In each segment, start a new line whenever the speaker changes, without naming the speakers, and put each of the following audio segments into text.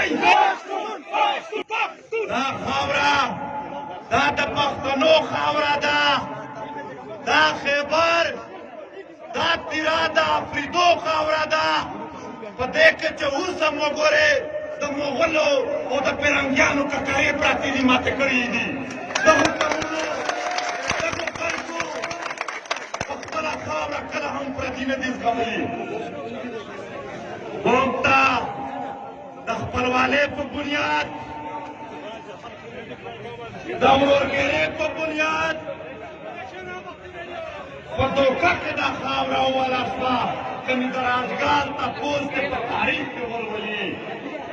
وایي دا خاوره دا د پښتنو خاوره ده دا خیبر دا تیرا د افریدو خاوره ده په دې کې چې اوس هم وګورې د مغولو او د پیرنګیانو ککرې پراتې دي ماتې کړي دي دغو قومونو دغو خلکو په خپله خاوره کله هم پردي نه دي زغملي قوم ته د خپلوالۍ په بنیاد د ورورګرۍ په بنیاد په دوکه کې دا خاوره ووله شوه کمې د راجګال تپوس دی په تاریخ کې ولولي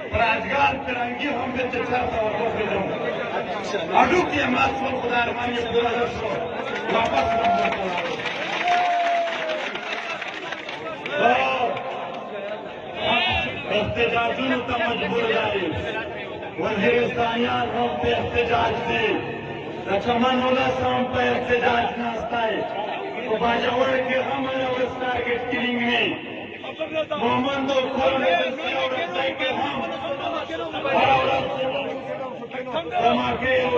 په راجګال فرنګي هم دی چې چېرته ورغورځېدم هډوکي یې مات شول خدای رحمان یې بدله شو واپس نمبر ته لاړو احتجاجونو ته مجبور دی وزیرستانیان هم په احتجاج دي د چمن ولس هم په احتجاج ناست دی په باجوړ کې هم یو ټارګټ کلینګ وي مومند او کورنۍ د سیاو رسۍ کې هم هره ورځ دماکې او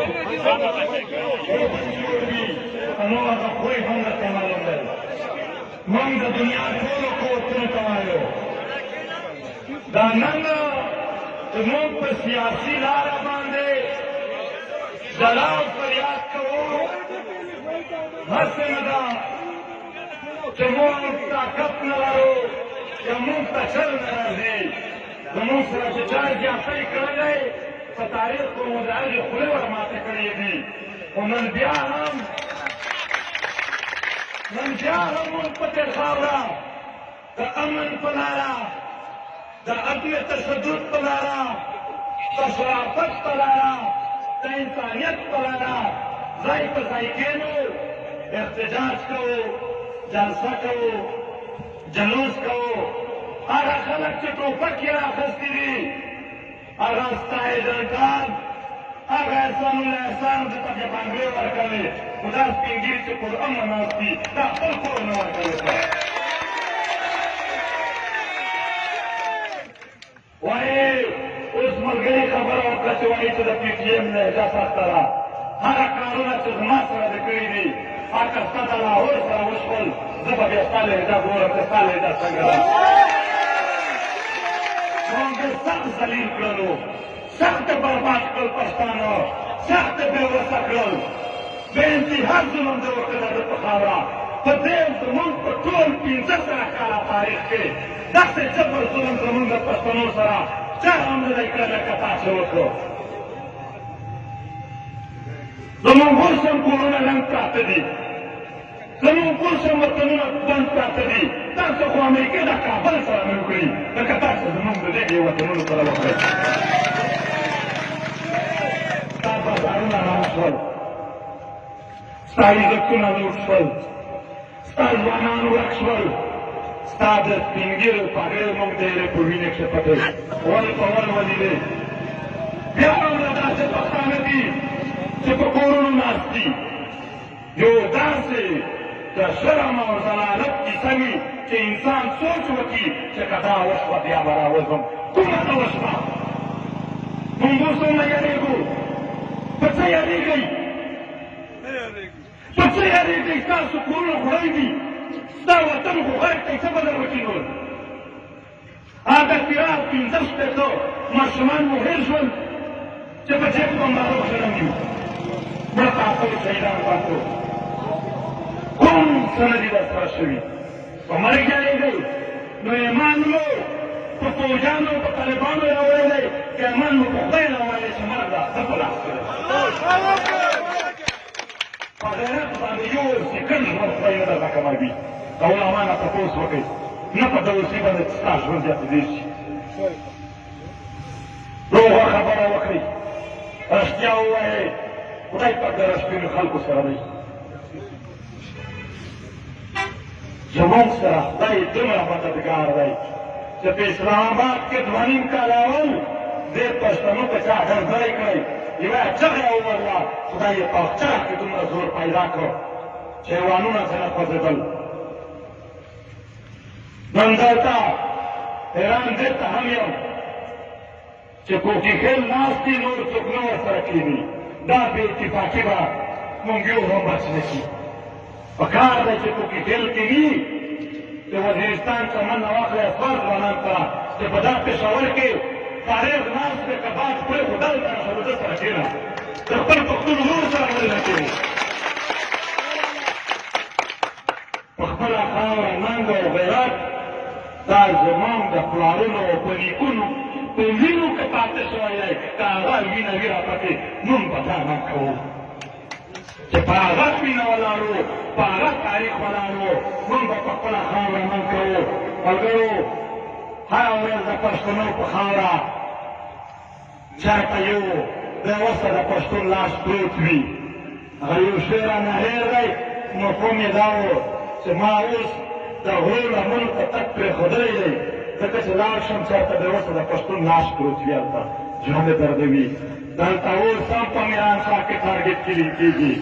جوړ وي نو هغه خوی هم درته معلوم دی موږ د دنیا ټولو قوتونو ته وایو دا نن چې موږ په سیاسي لاره باندې ژړا او فریاد کوو هسې نه ده چې موږ طاقت نه لرو یا موږ ته چل نه راځي زموږ سره چې چا زیاتی کړی په تاریخ کې مو د هغې خولې ور ماتې کړې دي خو نن بیا هم موږ په دې خاوره د امن په لاره د عدم تشدد په لاره د شرافت په لاره د انسانیت په لاره ځای په ځای کېنو احتجاج کوو جلسه کوو جلوس کوو هغه خلک چې ټوپک یې رااخیستي دي هغه ستا ایجنټان هغه احسان الاحسان د ته بیا بانګلې ورکوي خو دا سپین ږیري چې پر امن ناست دي دا خپل کور نه ورکوي وایي اوس ملګري خبره وکړه چې وایي چې د پي ټي ایم لهجه سخته ده هغه کارونه چې زما سره دې کړي دي هغه ستا د لاهور سره وشول زه به بیا ستا لهجه ګورم چې ستا لهجه څنګه ده موږ سخت ذلیل کړلو سخت برباد کړل پښتانه سخت بېوسه کړل بې انتها ظلم دې وکړه د په خاوره په دې زموږ په ټول 15 کاله تاریخ کې داسې جبر ظلم زموږ د پښتنو سره چا هم نه دی کړی لکه تاسې وکړو زموږ اوس هم کورونه لنګ پراته دي زموږ اوس هم وطنونه بند پراته دي تاسو خو امریکې د کابل سره مې وکړي لکه تاسو زموږ د دې وطنونو سره وکړئ ستا بازارونه رام شول ستا عزتونه لوټ شول ستا ځوانان ورک شول ستا د سپین ږیرو پګړۍ موږ ډېرې په وینې کښې پټې ول په ول ولیدې بیا هم داسې پښتانه دي چې په کورونو ناست دي یو داسې د شرم او ضلالت کیسه وي چې انسان سوچ وکړي چې که دا وشوه بیا به راوځم کومه ته وشوه موږ اوس هم نه یارېږو په څه یارېږئ په څه یارېږئ ستاسو کورونه خوړی دي ستا وطن خو غیر دی څه به در وکړي هغه تیرا 15 شپېته ماشومان مو هېر شول چې په جیب بمبارو شرم دي مړه تاسو شهیدان پاتو کوم څه نه دي در سره شوي په مرګ یارېږئ نو ایمان مو په فوجانو په طالبانو یې راوړی دی که ایمان مو په خدای راوړی چې مرګ ده زه په لاس کړی په غیرت باندې یو سکند ژوند خدای نه درته کموي د علما نه تپوس وکړئ نه په دوسي باندې چې ستا ژوند زیاتېدی شي روغه خبره وکړئ رښتیا ووایئ خدای پاک د رښتینو خلکو سره دی زموږ سره خدای دومره مددګار دی چې په اسلام آباد کې 2.5 کاله اول دې پښتنو په چا ګرځی کړی یوه چغه یې ووهله خدای یې په چغه کې دومره زور پیدا کړ چې حیوانونه ځنه خوځېدل نن دلته ایران دې ته هم یم چې کوټي خیل ناست دي نور څوک نه ورسره کښېني دا بې اتفاقي به مونږ یو هم بچ نه کړي پکار دی چې کوټي خیل کې وي د وزیرستان تمنا واخلئ اصفار ځوانان ته چې په دا پېښور کې فارغ ناست دی که باز خورې خو دلته راشه د ده سره کښېنه د خپل پښتون ورور سره ولې نه کښېنو په خپله خاوره ننګ او غیرت دا زموږ د پلارونو په نیکونو په وینو کې پاتې شوی دی که هغه وینه وي راپسې موږ به دا نه کوو چې په هغه وینه ولاړو په هغه تاریخ ولاړو موږ به په خپله خاوره نه کوو ملګرو هره ورځ د پښتنو په خاوره چېرته یو د اوسه د پښتون لاس پروت وي هغه یو شی رانه هېر دی مفهوم یې دا و چې ما اوس د غرو لمنو ته تګ پرېښودلی دی ځکه چې لاړ شم چېرته د اوسه د پښتون لاس پروت وي هلته زړه مې دردوي دلته اوس هم په میرانشاه کې ټارګېټ کلین کېږي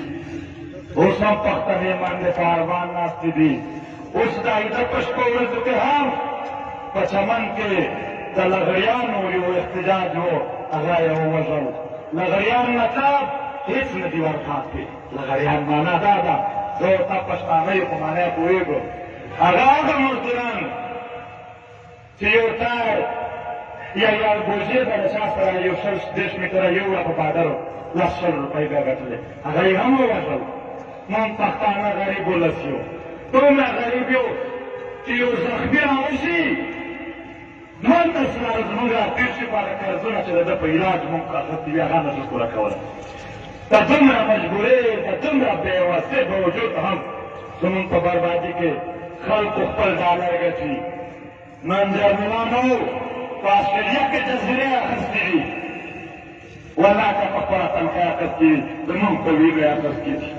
اوس هم پښتنې منډې په ارمان ناستې دي اوس د عیده په شپو ورځو کې هم په چمن کې د لغړیانو یو احتجاج و هغه یې ووژل لغړیان نقاب هېڅ نه دي ورپاتې لغړیان معنا دا ده زه ورته پښتانه یو په معنا پوهېږم هغه هغه مزدوران چې یو تار یا یو بوجې به د چا سره یو 30 متره یو وړه په بادر 100 روپۍ به ګټلې هغه یې هم ووژل موږ پښتانه غریب ولس یو دومره غریب یو چې یو زخمي راوشي 12 سره زموږ راتېر شي په هغه قرضونه چې د ده په علاج موږ اخر دي هغه نشو پوره کولی د دومره مجبورۍ د دومره بېوسۍ باوجود هم زموږ په بربادي کې خلکو خپل ډالر ګټي نن جرمنانو په آسټرالیا کې جزیرې اخیستې دي والله که په خپله تنخوا اخیستې دي زموږ په ویلو یې اخیستې دي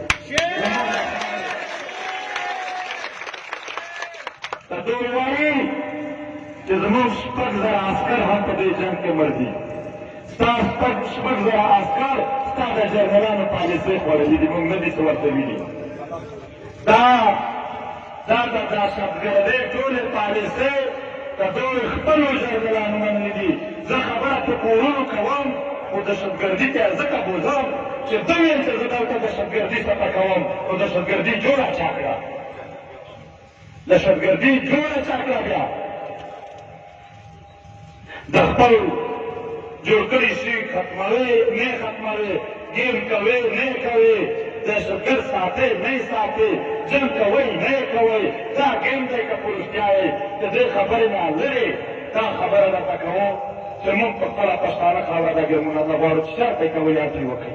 د دوی وایي چې زموږ 6,000 عسکر هم په دې جنګ کې مړ دي ستا 6,000 عسکر ستا د جرمنانو پالیسۍ خوړلي دي موږ نه دي څه ورته ویلي دا د دهشتګردۍ ټولې پالیسۍ د دوی خپلو جرمنانو منلي دي زه خبره په کورونو کوم خو دهشتګردي ته یې ځکه بوځم چې ده ویل چې زه دلته دهشتګردي څخه کوم خو دهشتګردي جوړه چا کړه دهشتګردي جوړه چا کړه بیا د خپل جوړ کړي شي ختموي نه ختموي ګیم کوي نه کوي دهشتګرد ساتئ نه ساتئ جنګ کوئ نه کوئ دا ګیم دی که په رښتیا یې د دې خبرې نه لرې دا خبره درته کوم چې موږ په خپله پښتانه خاوره دا ګیمونه نه غواړو چې چېرته یې کوئ یا پرې وکړئ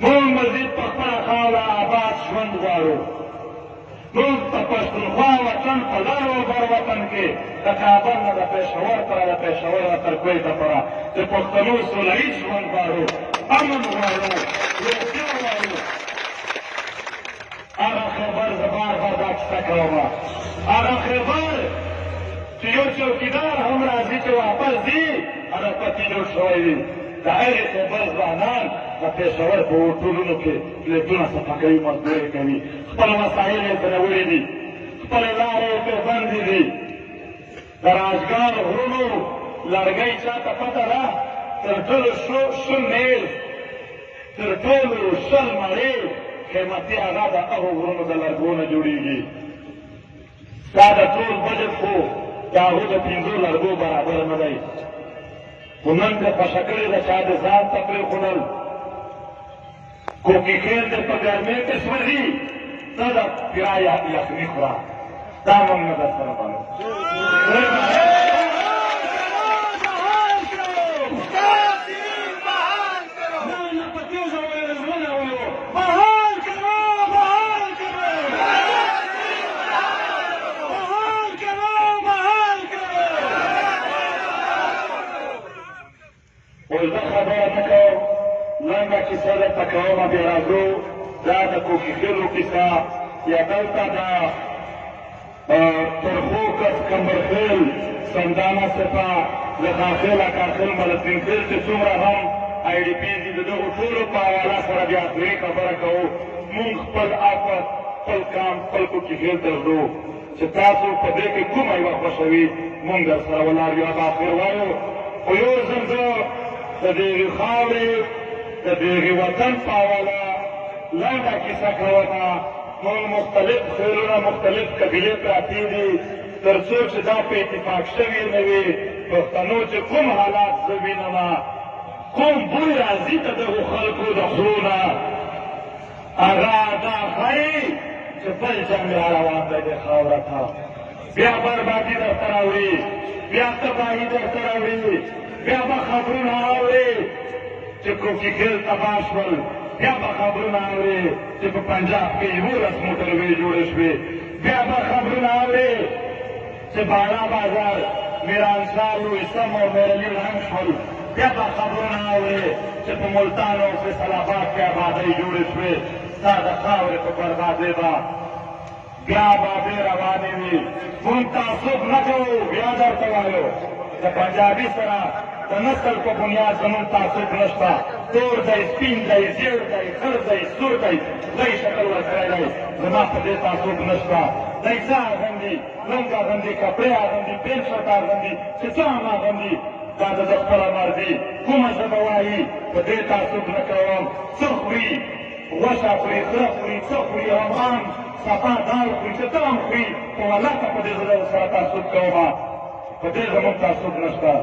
موږ مزید په خپله خاوره آباد ژوند غواړو موږ په پښتونخوا وطن په لر او بر وطن کې د کابل نه د پېښور پره د پېښور نه تر کویته پره د پښتنو سوله ییز ژوند غواړو امن غواړو روغتیا غواړو هغه خبر زه بار بار دا کیسه کومه هغه خبر چې یو چوکیدار هم راځي چې واپس ځي هغه پتي جوړ شوی وي د هغې خبر ځوانان د پېښور په هوټلونو کې پلیټونه صفا کوي مزدورۍ کوي خپل وسایل یې پرې وړي دي خپلې لارې یې پرې بندې دي د راجګار غرونو لرګۍ چاته پته ده تر ټولو شل میل تر ټولو 100 مړۍ قیمتي هغه د هغو غرونو د لرګو نه جوړېږي ستا د ټول بجټ خو د هغو د 5 لرګو برابر نه دی خو نن دې خوښه کړې ده چا د ځان ته پرېښودل کوکي خیل دې په ګرمۍ کې سوځي ته د پیرا یخني خوره دا موږ نه در سره بانو زه خبره نه کوم لنډه کیسه درته کومه بیا راځو دا د کوکي خیلو کیسه یا دلته د ترخو کس کمبرخیل سندانه سپه لخاخیل اکاخیل ملتین خیل چې څومره هم آی ډي پیز دي د دغو ټولو په حواله سره بیا آخري خبره کوو مونږ خپل آفت خپل کام خپل کوکي خیل ته ځو چې تاسو په دې کې کومه یوه خوښوي مونږ در سره ولاړ یو هغه آخر وایو خو یو ځل زه د دغې خاورې د دغې وطن په حواله لنډه کیسه کومه. موږ مختلف خیلونه مختلف قبیلې پراتې دي تر څو چې دا په اتفاق شوي نه وي. پښتنو چې کوم حالات زه وینمه، کوم بوی راځي د دغو خلکو د خولو نه، هغه دا ښایي چې بل جنګ را روان دی دې خاوره ته. بیا بربادي درته راوړي، بیا تباهي درته راوړي، بیا به خبرونه اورې چې کوکیګل تباه شول، بیا به خبرونه اورې چې په پنجاب کې 11 موټروې جوړې شوې، بیا به خبرونه اورې چې بالا بازار میرانشاه لویسم او میرعلي ړنګ شول، بیا به خبرونه اورې چې په ملتان او فیصل آباد کې آبادۍ جوړې شوې. ستا د خاورې په بربادۍ به بیا بابې روانې وي. موږ تعصب نه کوو، بیا درته وایو د پنجابي سره د نسل په بنیاد زموږ تعصب نشته. تور دی، سپین دی، زیړ دی، خړ دی، سور دی، لوی شکل ورکړی دی. زما په دې تعصب نشته. دی څه اغوندي، رنګ اغوندي، کپړې اغوندي، پینټ شرټ اغوندي، چې څه هم اغوندي، دا د ده خپله مرضي. کومه ژبه وایي په دې تعصب نه کوم. څه خوري، غوښه خوري، خره خوري، څه خوري، افغان صفا دال خوري، چې څه هم خوري، خو الله ته په دې زه سره تعصب کومه. په دې زموږ تعصب نشته.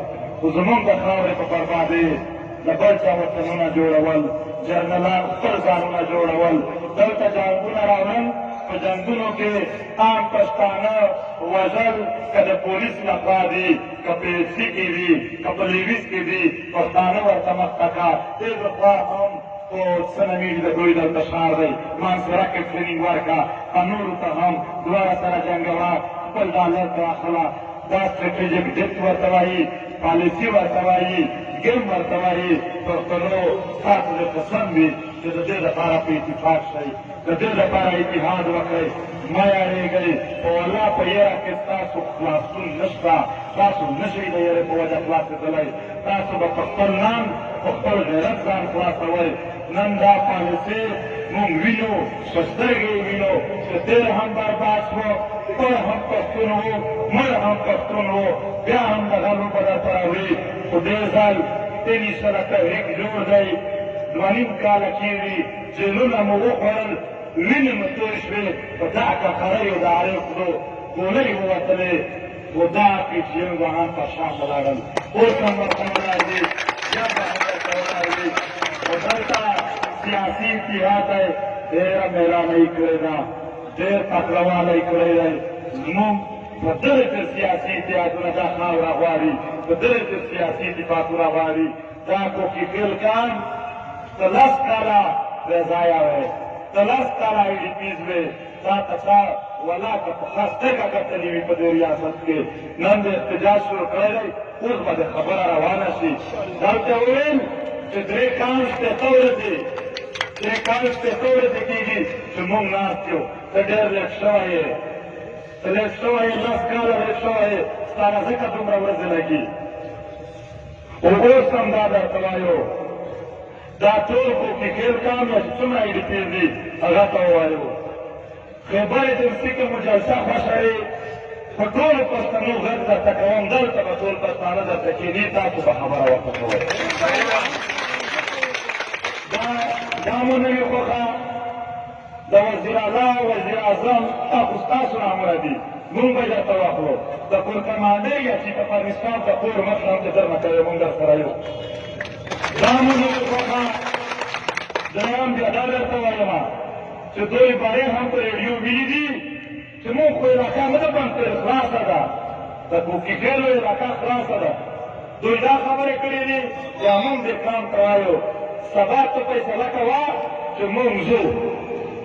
خو زموږ د خاورې په بربادۍ د بل چا وطنونه جوړول، جرنلان خپل ځانونه جوړول، دلته جنګونه راوړل. په جنګونو کې عام پښتانه وژل، که د پولیس لخوا دي، که په ایسي کې دي، که په لیویس کې دي، پښتانه ورته مخته کا. دې لخوا هم خو څه نه مېږي د دوی دلته ښار دی. مانسوره کې ټرېنینګ ورکړه، نورو ته هم دواړه سره جنګوه، خپل ډالر داخله. دا سټریټیجک ډیپت ورته وایي، پالیسي ورته وایي، ګیم ورته وایي. پښتنو تاسو دې قسم وي چې د دې لپاره په اتفاق شئ، د دې لپاره اتحاد وکړئ. مه یارېږئ، په والله په یره کې ستاسو خلاصون نشته. تاسو نشئ د یرې په وجه خلاصېدلی. تاسو به په خپل نام په خپل غیرت ځان خلاصوئ. نن دا پالیسي مونږ وینو، په سترګې یې وینو چې تېر هم برباد شو، پړ هم پښتون و، مړ هم پښتون و، بیا هم دغه لوبه درته راوړي. خو دې ځل تېني سره تحریک جوړ دی. 2.5 کاله کېږي، جیلونه مو وخوړل، وینې مو تویې شوې، په دا ککریو د عارف خلو ګولۍ ووتلې. خو دا پیټیل به هم په شا ولاړل. اوس هم ورته ولاړ دي، بیا به هم ورته ولاړ دي. خو دلته سیاسي اتحاد دی، ډېره مهرباني کړې ده، ډېر تکړهوالی کړی دی. زموږ په دغې کې سیاسي اتحادونه دا خاوره غواړي، په دغې کې سیاسي اتفاقونه غواړي. دا کوکیګل کان 10 کاله بې ځایه وی، 10 کاله ایډیپیز وی. تا ته چا ولا که په ښه سترګه کتلي وي په دې ریاست کې. نن د احتجاج شروع کړی دی، اوس به د خبره روانه شي. دلته وویل چې 3 کال 13 ورځې 3 کال 13 ورځې کېږي چې موږ ناست یو. ته ډېر لږ شوی یې، ته لږ شوی یې، 10 کاله لږ شوی یې، ستا نه ځکه دومره ورځې لګي. خو اوس هم دا درته وایو، دا ټول کوکیګل کان یا چې څومره ایډیپیز دي هغه ته ووایو. خیبر جلسې کې مو جلسه خوښه وي، په ټولو پښتنو غږ درته کوم، دلته به ټول پښتانه درته کښېني، تاسو به خبره ورته کوئ. دا مو نه وي خوښه، د وزیر اعلی وزیر اعظم دا خو ستاسو نامونه دي، مونږ به درته واخلو. د کورکمانډۍ یا چې د افغانستان د کور مشر هم چې در نه کوي، مونږ در سره یو. دا مو نه وي خوښه. درېیم بیا دا درته وایم چې دوی بارې هم په ریډیو ویلي دي چې مونږ خو علاقه نه ده بند کړې، خلاصه ده، د کوکیګلو علاقه خلاصه ده. دوی دا خبرې کړې دي، یا مونږ دې کام ته وایو سبا ته فیصله کوه چې مونږ ځو.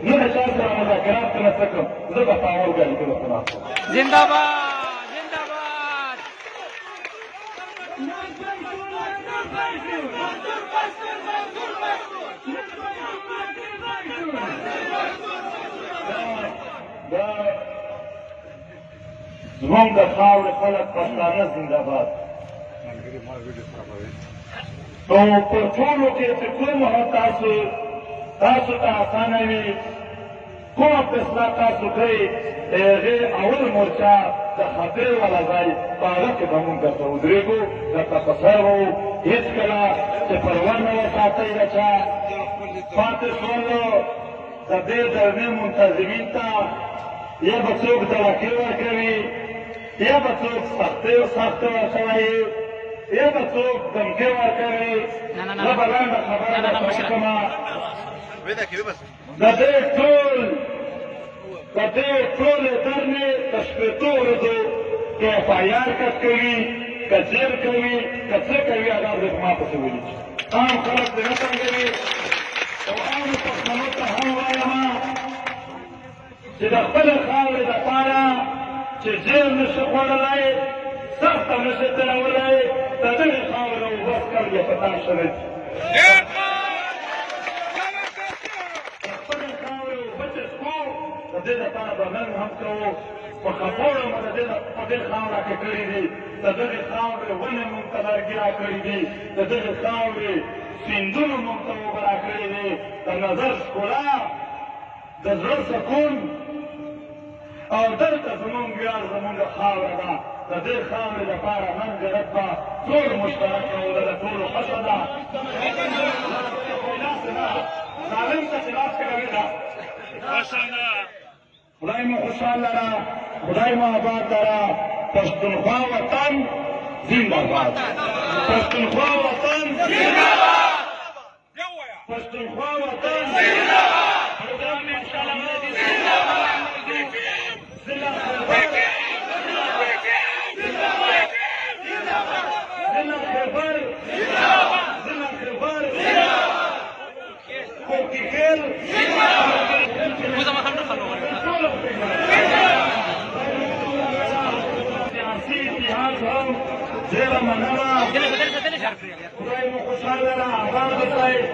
نه د چا سره مذاکرات نه څه کوم، زه به تاول ګاډي کې درته ناست یم.
زنده‌باد زنده‌باد.
زموږ د خاورې خلک پښتانه زنده‌باد. نو په ټولو کې چې کومه تاسو ته اسانه وي، کومه فیصله تاسو کوئ، د هغې اول مورچه د خبرې والا ځای په هغه کې به مونږ درته ودرېږو، درته په سر وو. هېڅکله چې پاتې ده چا پاتې شولو د دې ځلمي منتظمین ته یا به څوک دړکې ورکوي یا به څوک سختۍ ورکوي یا به څوک دمکې ورکوي زه به لنډه خبره درته وکړمه د دې ټولې درنې د شپېتو ورځو که اف آی آر کټ کوي که جیل کوي که څه کوي هغه دې په ما پسې ولیکي عام خلک دې نه تنګوي او عامو پښتنو ته هم وایم چې د خپلې خاورې دپاره چې جیل نشي خوړلی سخته نشي تېرولی د دغې خاورې اوبه څکل یې په تا شوی د دې لپاره به نن هم کوو په خبرو مو د دې خاوره کې کړي دي د دغې خاورې ونې مونږ ته لرګي راکړي دي د دغې خاورې سیندونو مونږ ته اوبه راکړي دي د نظر ښکلا د زړه سکون او دلته زمونږ ویاړ زمونږ خاوره ده د دې خاورې لپاره نن غیرت به ټول مشترک او د ټولو خوښه ده ظالم ته چې لاس کوي ده خدای مو خوشحال لره خدای مو آباد لره پښتونخوا وطن زنده باد پښتونخوا وطن زنده باد پښتونخوا وطن زنده باد پروګرام انشاءالله زنده باد ضلع خیبر کوکي خیل سیاسي اتحاد هم ډېره مننه خدای مو خوشحاله لره آباد اوسئ